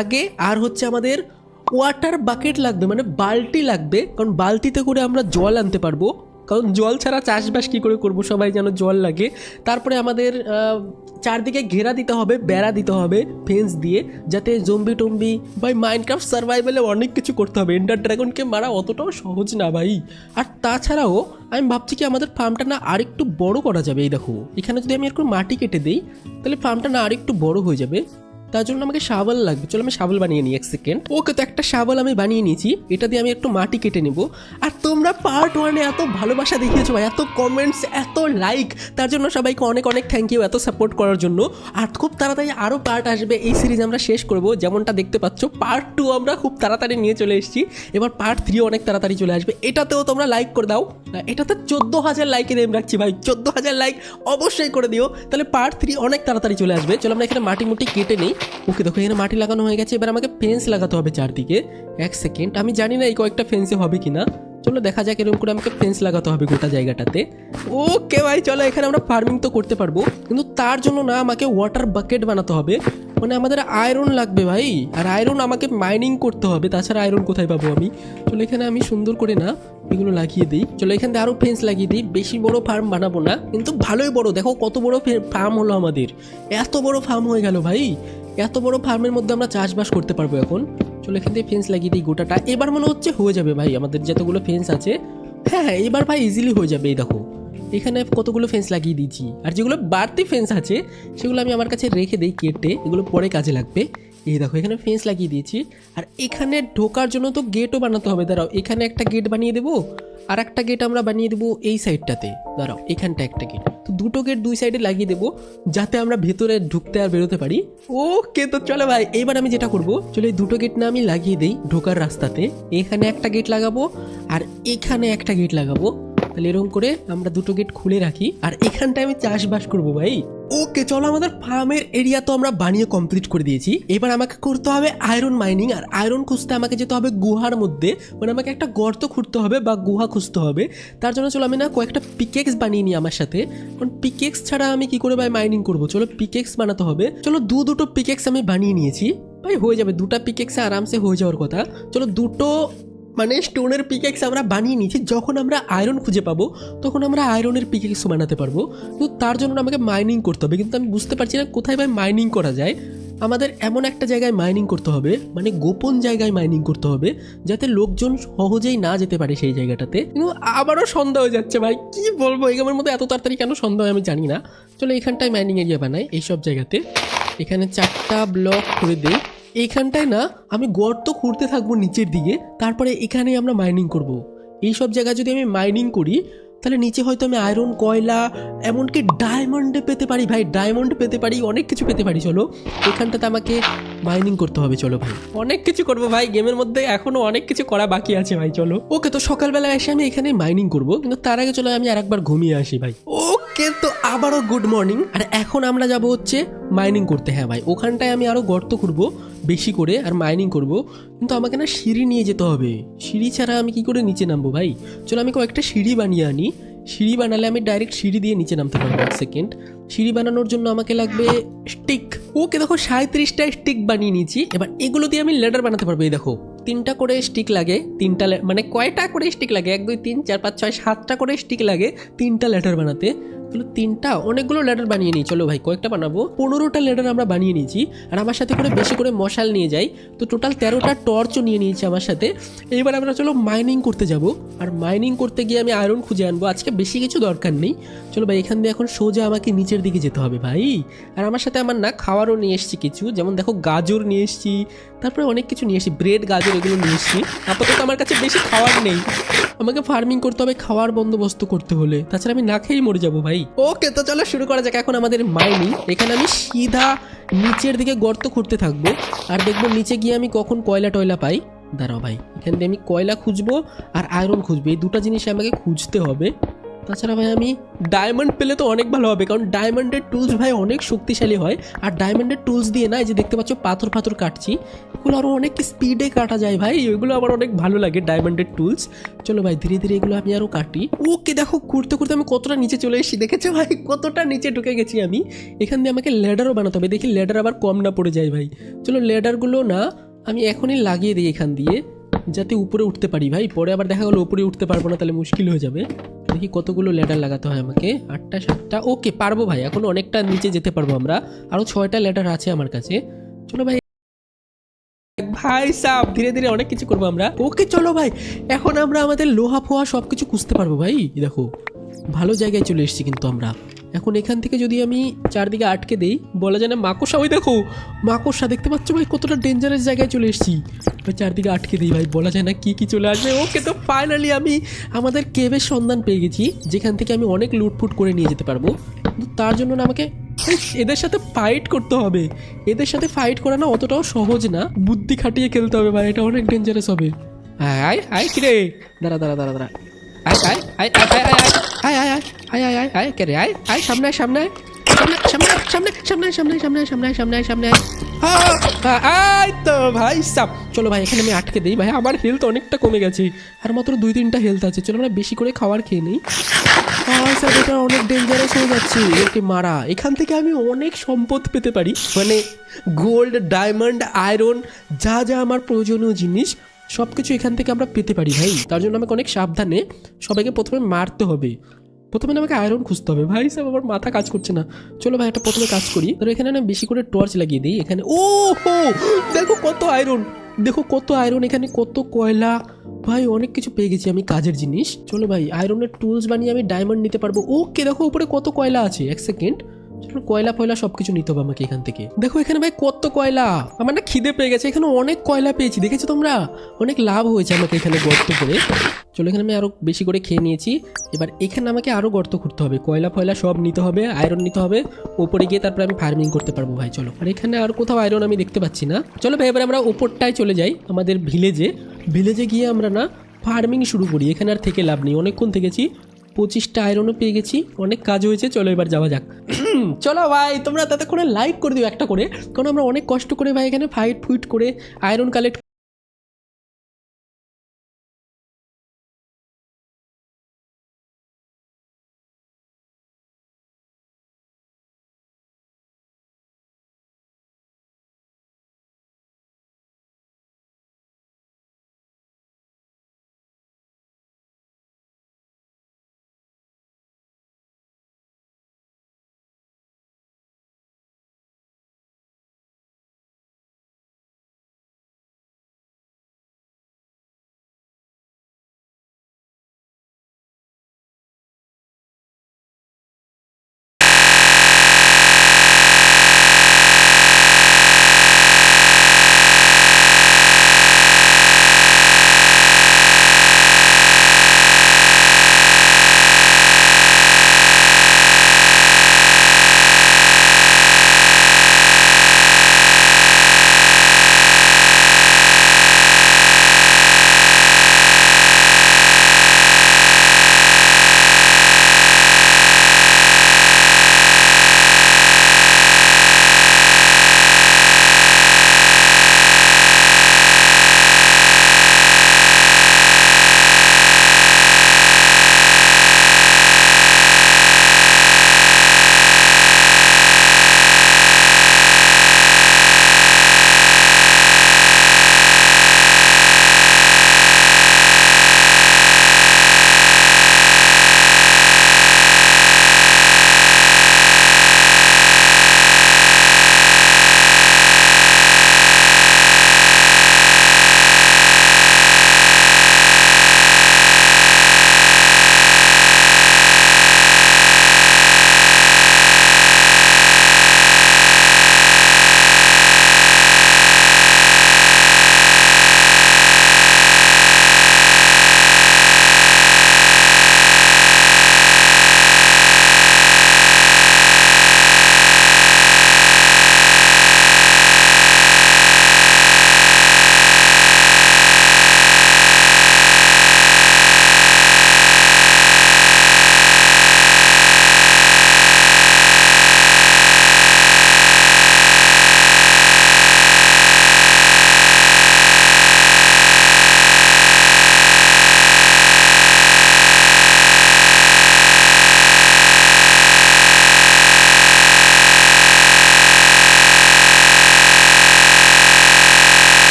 আগে আর হচ্ছে আমাদের ওয়াটার বাকেট লাগবে, মানে বালতি লাগবে, কারণ বালতিতে করে আমরা জল আনতে পারবো, কারণ জল ছাড়া চাষবাস কী করে করবো, সবাই যেন জল লাগে। তারপরে আমাদের চারদিকে ঘেরা দিতে হবে, বেড়া দিতে হবে ফেন্স দিয়ে, যাতে জম্বি টম্বি ভাই মাইনক্রাফট সার্ভাইভালে অনেক কিছু করতে হবে, এন্ডার ড্রাগনকে মারা অতটাও সহজ না ভাই। আর তাছাড়াও আমি ভাবছি কি আমাদের ফার্মটা না আরেকটু বড় করা যাবে। এই দেখো এখানে যদি আমি একটু মাটি কেটে দিই তাহলে ফার্মটা না আরেকটু বড় হয়ে যাবে। তার জন্য আমাকে শাবল লাগবে, চলো আমি শাবল বানিয়ে নিই 1 সেকেন্ড। ওকে, তো একটা শাবল আমি বানিয়ে নিয়েছি, এটা দিয়ে আমি একটু মাটি কেটে নেব। আর তোমরা পার্ট 1-এ এত ভালোবাসা দেখিয়েছো ভাই, এত কমেন্টস, এত লাইক, তার জন্য সবাইকে অনেক অনেক থ্যাংক ইউ এত সাপোর্ট করার জন্য। আর খুব তাড়াতাড়ি আরও পার্ট আসবে, এই সিরিজ আমরা শেষ করব, যেমনটা দেখতে পাচ্ছ পার্ট 2 আমরা খুব তাড়াতাড়ি নিয়ে চলে এসেছি, এবার পার্ট 3 অনেক তাড়াতাড়ি চলে আসবে। এটাতেও তোমরা লাইক করে দাও, এটাতে 14,000 লাইকের এম রাখছি ভাই, 14,000 লাইক অবশ্যই করে দিও, তাহলে পার্ট 3 অনেক তাড়াতাড়ি চলে আসবে। চলো আমরা এখানে মাটি মুটি কেটে নিই। ওকে দেখো এখানে মাটি লাগানো হয়ে গেছে, এবার আমাকে ফেন্স লাগাতে হবে চারদিকে। 1 সেকেন্ড, আমি জানি না এই কয়েকটা ফেন্সে হবে কিনা, চলো দেখা যাক। এরকম করে আমাকে ফেন্স লাগাতে হবে গোটা জায়গাটাতে। ওকে ভাই চলো, এখানে আমরা ফার্মিং তো করতে পারবো, কিন্তু তার জন্য না আমাকে ওয়াটার বাকেট বানাতে হবে, মানে আমাদের আয়রন লাগবে ভাই, আর আয়রন আমাকে মাইনিং করতে হবে, তাছাড়া আয়রন কোথায় পাবো আমি। চলো এখানে আমি সুন্দর করে না এগুলো লাগিয়ে দিই। চলো এখান থেকে আরও ফেন্স লাগিয়ে দিই, বেশি বড় ফার্ম বানাবো না, কিন্তু ভালোই বড়, দেখো কত বড় ফার্ম হলো আমাদের, এত বড় ফার্ম হয়ে গেল ভাই। এত বড় ফার্মের মধ্যে আমরা চাষবাস করতে পারবো এখন। চলো এখান থেকে ফেন্স লাগিয়ে দিই গোটাটা, এবার মনে হচ্ছে হয়ে যাবে ভাই আমাদের যতগুলো ফেন্স আছে। হ্যাঁ এবার ভাই ইজিলি হয়ে যাবে। এই দেখো এখানে কতগুলো ফেন্স লাগিয়ে দিয়েছি, আর যেগুলো বাড়তি ফেন্স আছে সেগুলো আমি আমার কাছে রেখে দিই কেটে, এগুলো পরে কাজে লাগবে। এই দেখো এখানে ফেন্স লাগিয়ে দিয়েছি, আর এখানে ঢোকার জন্য তো গেটও বানাতে হবে। দাঁড়াও এখানে একটা গেট বানিয়ে দেবো, আর একটা গেট আমরা বানিয়ে দেবো এই সাইডটাতে। দাঁড়াও এখানটা একটা গেট, তো দুটো গেট দুই সাইডে লাগিয়ে দেবো, যাতে আমরা ভেতরে ঢুকতে আর বেরোতে পারি। ওকে তো চলো ভাই, এইবার আমি যেটা করবো, চলো এই দুটো গেট না আমি লাগিয়ে দিই ঢোকার রাস্তাতে। এখানে একটা গেট লাগাবো আর এখানে একটা গেট লাগাবো, তাহলে এরকম করে আমরা দুটো গেট খুলে রাখি, আর এখানটায় আমি চাষবাস করবো ভাই। ওকে চলো, আমাদের ফার্মের এরিয়া তো আমরা বানিয়ে কমপ্লিট করে দিয়েছি, এবার আমাকে করতে হবে আয়রন মাইনিং। আর আয়রন খুঁজতে আমাকে যেতে হবে গুহার মধ্যে, মানে আমাকে একটা গর্ত খুঁড়তে হবে বা গুহা খুঁজতে হবে। তার জন্য চলো আমি না কয়েকটা পিকেক্স বানিয়ে নিই আমার সাথে, কারণ পিকেক্স ছাড়া আমি কি করে ভাই মাইনিং করবো। চলো পিকেক্স বানাতে হবে, চলো দুটো পিকেক্স আমি বানিয়ে নিয়েছি ভাই, হয়ে যাবে দুটা পিকেক্সে আরামসে হয়ে যাওয়ার কথা। চলো দুটো মানে স্টোনের পিকেক্স আমরা বানিয়ে নিয়েছি, যখন আমরা আয়রন খুঁজে পাবো তখন আমরা আয়রনের পিকেক্সও বানাতে পারবো, কিন্তু তার জন্য আমাকে মাইনিং করতে হবে। কিন্তু আমি বুঝতে পারছি না কোথায় ভাই মাইনিং করা যায়। আমাদের এমন একটা জায়গায় মাইনিং করতে হবে, মানে গোপন জায়গায় মাইনিং করতে হবে, যাতে লোকজন সহজেই না যেতে পারে সেই জায়গাটাতে। কিন্তু আবারও সন্দেহ হয়ে যাচ্ছে ভাই, কি বলবো এই গেমের মধ্যে এত তাড়াতাড়ি কেন সন্দেহ হয় আমি জানি না। চলো এখানটায় মাইনিং এরিয়া বানাই, এইসব জায়গাতে এখানে 4টা ব্লক করে দিই। এইখানটায় না আমি গর্ত খুঁড়তে থাকবো নিচের দিকে, তারপরে এখানে আমরা মাইনিং করব। এইসব জায়গায় যদি আমি মাইনিং করি তাহলে নিচে হয়তো আমি আয়রন, কয়লা, এমনকি ডায়মন্ডে পেতে পারি ভাই, ডায়মন্ড পেতে পারি, অনেক কিছু পেতে পারি। চলো এখানটাতে আমাকে মাইনিং করতে হবে। চলো ভাই অনেক কিছু করবো ভাই, গেমের মধ্যে এখনো অনেক কিছু করা বাকি আছে ভাই। চলো ওকে, তো সকালবেলা এসে আমি এখানে মাইনিং করব, কিন্তু তার আগে চলো আমি আরেকবার ঘুমিয়ে আসি ভাই। ওকে তো আবারও গুড মর্নিং, আর এখন আমরা যাব হচ্ছে মাইনিং করতে। হ্যাঁ ভাই ওখানটায় আমি আরও গর্ত খুঁড়বো বেশি করে আর মাইনিং করব, কিন্তু আমাকে না সিঁড়ি নিয়ে যেতে হবে, সিঁড়ি ছাড়া আমি কি করে নিচে নামবো ভাই। চলো আমি কয়েকটা সিঁড়ি বানিয়ে আনি, সিঁড়ি বানালে আমি ডাইরেক্ট সিঁড়ি দিয়ে নিচে নামতে পারবো। 1 সেকেন্ড, সিঁড়ি বানানোর জন্য আমাকে লাগবে স্টিক। ওকে দেখো 37টা স্টিক বানিয়ে নিয়েছি, এবার এগুলো দিয়ে আমি ল্যাডার বানাতে পারবো। এই দেখো 3টা করে স্টিক লাগে, 3টা মানে কয়টা করে স্টিক লাগে, 1 2 3 4 5 6 7টা করে স্টিক লাগে 3টা ল্যাডার বানাতে। তাহলে 3টা অনেকগুলো ল্যাডার বানিয়ে নিই। চলো ভাই কয়েকটা বানাবো, 15টা ল্যাডার আমরা বানিয়ে নিয়েছি, আর আমার সাথে করে বেশি করে মশাল নিয়ে যাই, তো টোটাল 13টা টর্চও নিয়ে নিয়েছি আমার সাথে। এইবার আমরা চলো মাইনিং করতে যাব, আর মাইনিং করতে গিয়ে আমি আয়রন খুঁজে আনবো, আজকে বেশি কিছু দরকার নেই। চলো ভাই এখান দিয়ে এখন সোজা আমাকে নিচের দিকে যেতে হবে ভাই, আর আমার সাথে আমার না খাওয়ারও নিয়ে এসেছি কিছু, যেমন দেখো গাজর নিয়ে এসেছি, তারপরে অনেক কিছু নিয়ে এসেছি, ব্রেড গাজর এগুলো নিয়ে এসেছি। আপাতত আমার কাছে বেশি খাওয়ার নেই, আমাকে ফার্মিং করতে হবে খাওয়ার বন্দোবস্ত করতে হলে, তাছাড়া আমি না খেয়েই মরে যাবো ভাই। ওকে তো চলো শুরু করা যাক এখন আমাদের মাইনিং। এখানে আমি সিধা নিচের দিকে গর্ত খুঁড়তে থাকবো, আর দেখবো নিচে গিয়ে আমি কখন কয়লা টয়লা পাই। দাঁড়াও ভাই এখান দিয়ে আমি কয়লা খুঁজবো আর আয়রন খুঁজবো, এই দুটো জিনিস আমাকে খুঁজতে হবে। তাছাড়া ভাই আমি ডায়মন্ড পেলে তো অনেক ভালো হবে, কারণ ডায়মন্ডের টুলস ভাই অনেক শক্তিশালী হয়। আর ডায়মন্ডের টুলস দিয়ে না, এই যে দেখতে পাচ্ছ পাথর ফাথর কাটছি, এগুলো আরও অনেক স্পিডে কাটা যায় ভাই, এগুলো আমার অনেক ভালো লাগে ডায়মন্ডের টুলস। চলো ভাই ধীরে ধীরে এগুলো আমি আরও কাটি। ওকে দেখো ঘুরতে ঘুরতে আমি কতটা নিচে চলে এসেছি, দেখেছো ভাই কতটা নিচে ঢুকে গেছি আমি। এখান দিয়ে আমাকে ল্যাডারও বানাতে হবে, দেখি ল্যাডার আবার কম না পড়ে যায় ভাই। চলো ল্যাডারগুলো না আমি এখনই লাগিয়ে দিই এখান দিয়ে, যাতে উপরে উঠতে পারি ভাই। পরে আবার দেখা গেলো উপরে উঠতে পারবো না, তাহলে মুশকিল হয়ে যাবে। দেখি কতগুলো ল্যাডার লাগাতে হয় আমাকে, 8টা 7টা। ওকে পারবো ভাই, এখন অনেকটা নিচে যেতে পারবো আমরা, আরও 6টা ল্যাডার আছে আমার কাছে। চলো ভাই ভাই সাব ধীরে ধীরে অনেক কিছু করবো আমরা। ওকে চলো ভাই, এখন আমরা আমাদের লোহা ফোহা সব কিছু খুঁজতে পারবো ভাই। দেখো ভালো জায়গায় চলে এসেছি কিন্তু আমরা। এখন এখান থেকে যদি আমি চারদিকে আটকে দিই, বলা যায় না মাকড়সা, ওই দেখো মাকড়সা দেখতে পাচ্ছ ভাই, কতটা ডেঞ্জারাস জায়গায় চলে এসেছি ভাই। চারদিকে আটকে দিই ভাই, বলা যায় না কি কি চলে আসবে। ওকে তো ফাইনালি আমি আমাদের কেভের সন্ধান পেয়ে গেছি, যেখান থেকে আমি অনেক লুটফুট করে নিয়ে যেতে পারবো। কিন্তু তার জন্য না আমাকে এদের সাথে ফাইট করতে হবে। এদের সাথে ফাইট করা না অতটাও সহজ না, বুদ্ধি খাটিয়ে খেলতে হবে ভাই, এটা অনেক ডেঞ্জারাস হবে। আয় আয় কিরে, দাঁড়া দাঁড়া দাঁড়া দাঁড়া, আয় আয় আয় আয় আয় আয় আয় আয় আয় আয় আয় কে রে, আয় আয় সামনে আয় সামনে আয় সামনে সামনে সামনে সামনে সামনে সামনে সামনে সামনে আয় তো ভাই সাপ। চলো ভাই এখানে আমি আটকে দিই ভাই, আমার হেলথ অনেকটা কমে গেছে, আর মাত্র 2-3টা হেলথ আছে। চলো আমরা বেশি করে খাবার খেয়ে নিই। স্যার এটা অনেক ডেঞ্জারাস হয়ে যাচ্ছে, একে মারা। এখান থেকে আমি অনেক সম্পদ পেতে পারি, মানে গোল্ড, ডায়মন্ড, আয়রন, যা যা আমার প্রয়োজনীয় জিনিস সব কিছু এখান থেকে আমরা পেতে পারি ভাই। তার জন্য আমাকে অনেক সাবধানে সবাইকে প্রথমে মারতে হবে। প্রথমে আমাকে আয়রন খুঁজতে হবে ভাই সাহেব, আমার মাথা কাজ করছে না। চলো ভাই একটা প্রথমে কাজ করি, ধরো এখানে না বেশি করে টর্চ লাগিয়ে দিই এখানে। ও হো দেখো কত আয়রন, দেখো কত আয়রন, এখানে কত কয়লা ভাই, অনেক কিছু পেয়ে গেছি আমি কাজের জিনিস। চলো ভাই আয়রনের টুলস বানিয়ে আমি ডায়মন্ড নিতে পারবো। ওকে দেখো উপরে কত কয়লা আছে, এক সেকেন্ড। চলো কয়লা ফয়লা সবকিছু নিতে হবে আমাকে এখান থেকে। দেখো এখানে ভাই কত কয়লা, আমার না খিদে পেয়ে গেছে, এখানে অনেক কয়লা পেয়েছি, দেখেছো তোমরা, অনেক লাভ হয়েছে আমাকে এখানে গর্ত করে। চলো এখানে আমি আরো বেশি করে খেয়ে নিয়েছি। এবার এখানে আমাকে আরো গর্ত খুঁড়তে হবে, কয়লা ফয়লা সব নিতে হবে, আয়রন নিতে হবে, উপরে গিয়ে তারপরে আমি ফার্মিং করতে পারবো ভাই। চলো আর এখানে আর কোথাও আয়রন আমি দেখতে পাচ্ছি না। চলো ভাই এবার আমরা উপরটায় চলে যাই আমাদের ভিলেজে। ভিলেজে গিয়ে আমরা না ফার্মিং শুরু করি, এখানে আর থেকে লাভ নেই, অনেকক্ষণ থেকেছি। 25টা আয়রনও পেয়ে গেছি, অনেক কাজ হয়েছে। চলো এবার যাওয়া যাক। চলো ভাই তোমরা ততক্ষণে লাইক করে দিও একটা করে, কারণ আমরা অনেক কষ্ট করে ভাই এখানে ফাইট ফুইট করে আয়রন কালেক্ট